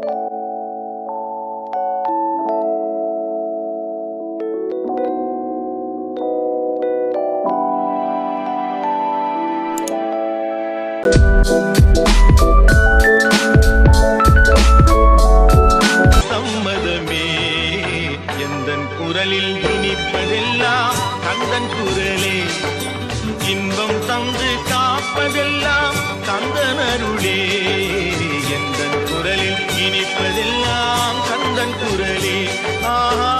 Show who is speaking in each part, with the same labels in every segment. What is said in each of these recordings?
Speaker 1: சம்மதமே எந்தன் குரலில் இனிப்பதெல்லாம் கந்தன் குரலே, இன்பம் தந்து காப்பதெல்லாம் கந்தன் அருளே. எந்தன் குரலில் இனிப்பதெல்லாம் கந்தன் குரலே. ஆஹாக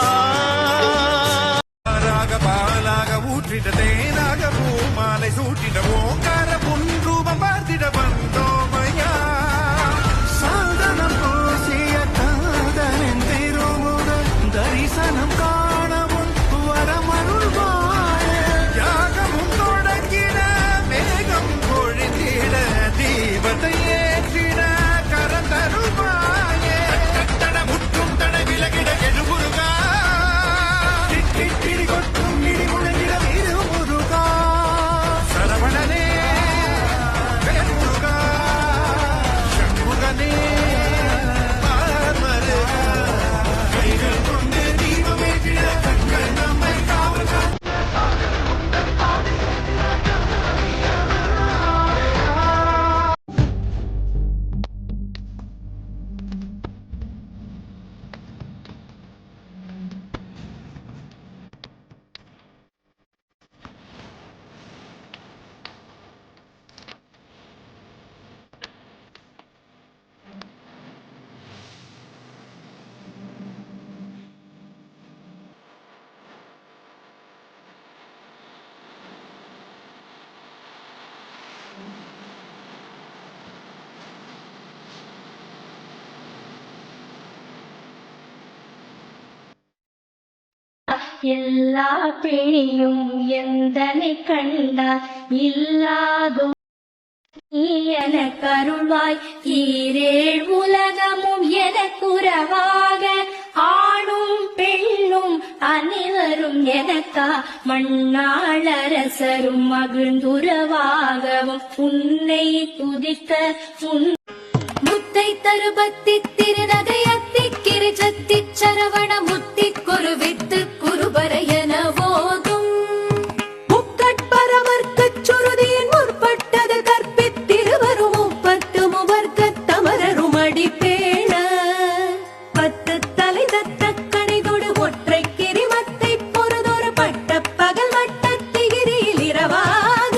Speaker 1: பாலாக ஊற்றிட தேனாக பூமாலை சூட்டிட ஓங்கார புன்ரூபம் பார்த்திட வந்தோமையா. சாதனம் பூசிய காதலின் திருமுக தரிசனம் காணவும் வரமருள்வாய. யாகமும் தொடங்கிட மேகம் பொழிந்திட தீபத்தை ஏற்றிட கரந்தருள்வாய. தட முற்றும் தட விலகிட எழுமுருகா, கிடி கொட்டும் இடி முழங்கிட வீடு முருகா. சரவணனே வேல்முருகா, சண்முகனே பார்மருகா. கைகள் கொண்டு தீபமேற்றிட கண்கள் நம்மை காவல்.
Speaker 2: எல்லா பிணியும் எந்தனை கண்டார் இல்லாதோ நீ எனக்கருள்வாய். ஈரேழ் உலகமும் எனக்குறவாக ஆணும் பெண்ணும் அனைவரும் எனக்கா. மண்ணாளரசரும் மகிழ்ந்துறவாகவும் உன்னை துதித்த முத்தை தருபத்தி திருநகை அத்திக்கிரு சத்தி சரவண முத்தி குருவித்து குருபர என போதும் முக்கட்பரவர்க்கச் சுருதியின் முற்பட்டது கற்பித்திருவரும் முப்பத்து முவர்க்கத் தமரரும் அடிப்பேண. பத்து தலை தத்த கணிதொடு ஒற்றை கிரிமத்தை பொறுதொரு பட்ட பகல் வட்டத்திகிரியில் இரவாக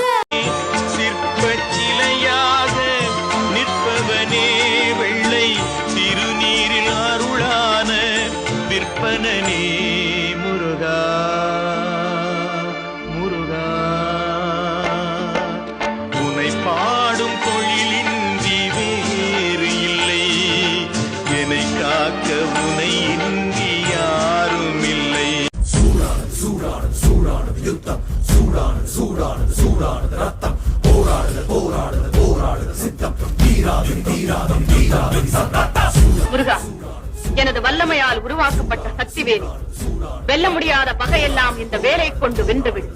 Speaker 1: சிற்பச்சிலையாக நிற்பவனே வெள்ளை திருநீரில் அருளான விற்பனனே முருகா. முருகா உனை பாடும் தொழிலின்றி வேறு இல்லை, என்னை காக்க உனை இன்றி யாரும் இல்லை. சூடானது சூடானது சூடானது யுத்தம், சூடானது சூடானது சூடானது ரத்தம், போராடுது போராடுது போராடுது சித்தம், தீராது தீராது தீராது சத்தம்.
Speaker 3: முருகா, எனது வல்லமையால் உருவாக்கப்பட்ட சக்தி வேலி, வெல்ல முடியாத பகையெல்லாம் இந்த வேலை கொண்டு வென்றுவிடு.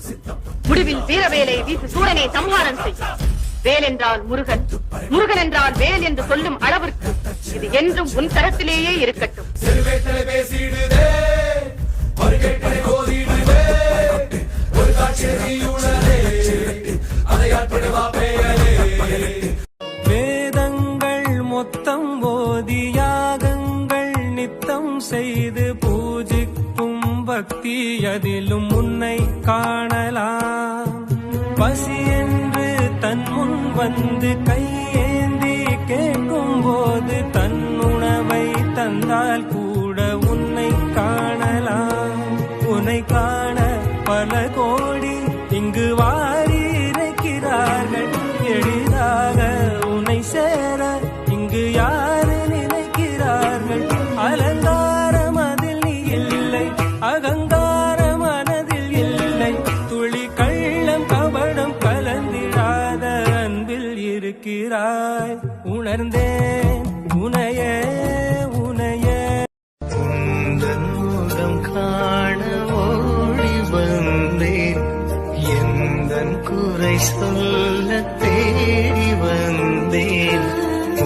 Speaker 3: முடிவில் வீரவேலை வீசு சூரனை சம்ஹாரம் செய். வேல் என்றால் முருகன், முருகன் என்றால் வேல் என்று சொல்லும் அளவிற்கு இது என்றும் உன் கரத்திலேயே இருக்கட்டும்.
Speaker 4: வேதங்கள் மொத்தம் ஓதியாகங்கள் நித்தம் செய்து பூஜிக்கும் பக்தி அதிலும் உன்னை காணலாம். பசி என்று தன் முன் வந்து கையேந்தி கேட்கும் போது தன் உணவை தந்தால் கூட உன்னை காணலாம். உன்னை காண பல கோடி இங்கு வாரி இறைக்கிறார்கள். எளிதாக உன்னை சேர இங்கு யாரு நினைக்கிறார்கள். அலங்காரம் அதில் நீ இல்லை, அகங்கார மனதில் இல்லை. துளி கள்ளம் கபடம் கலந்திடாத அன்பில் இருக்கிறாய். உணர்ந்தேன் உனையே உனையே.
Speaker 1: உந்தன் முகம் காண ஓடி வந்தேன், எந்தன் குறை சொல்ல தேடி வந்தேன்.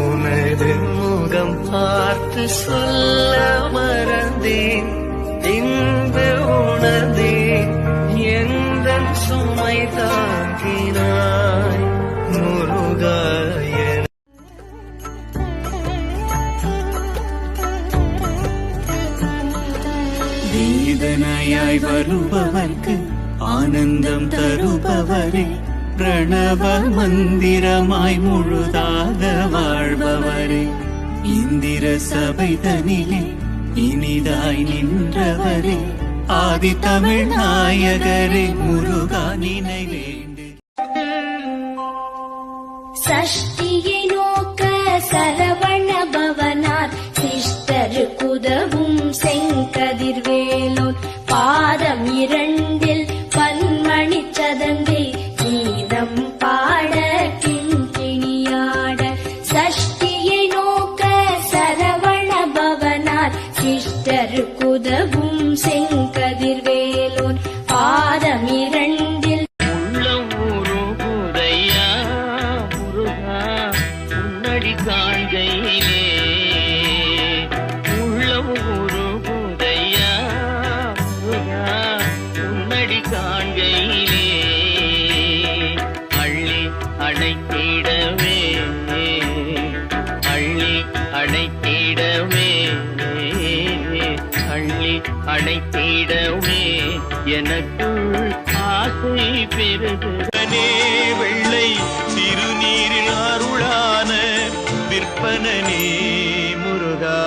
Speaker 1: உனது முகம்
Speaker 5: வார்த்தை சொல்ல மறந்தேன், இன்று உணர்ந்தேன் எந்த சுமை தாங்கினாய் முருகாய.
Speaker 6: வேதனையாய் வருபவர்க்கு ஆனந்தம் தருபவரே, பிரணவ மந்திரமாய் முழுதாக வாழ்பவரே, இந்திர சபைதனிலே இனிதாய் நின்றவரே, ஆதி தமிழ் நாயகரே முருகா நினைவேண்டு.
Speaker 2: சஷ்டியை நோக்க சரவண பவனார் சிஷ்டருக்குதவும் செங்கதிர்வேலோன் பாதம் 2 பன்மணி சதங்கை கீதம் பாட கிண்கிணியாட. சஷ்டியை நோக்க சரவண பவனார் சிஷ்டருக்குதவும் செங்கதிர்வேலோன் பாதம் 2
Speaker 5: உள்ளம் உருகுதையா முருகா உன்னடி காண்கையிலே, உள்ளம் உருகுதையா முருகா உன்னடி காண்கையிலே, அள்ளி அணைத்திடவே அள்ளி அணைத்திடவே அள்ளி அணைத்திடவே எனக்குள் ஆசை பெருகுதனே.
Speaker 1: வெள்ளை திருநீரில் அருளான விற்பனனே முருகா.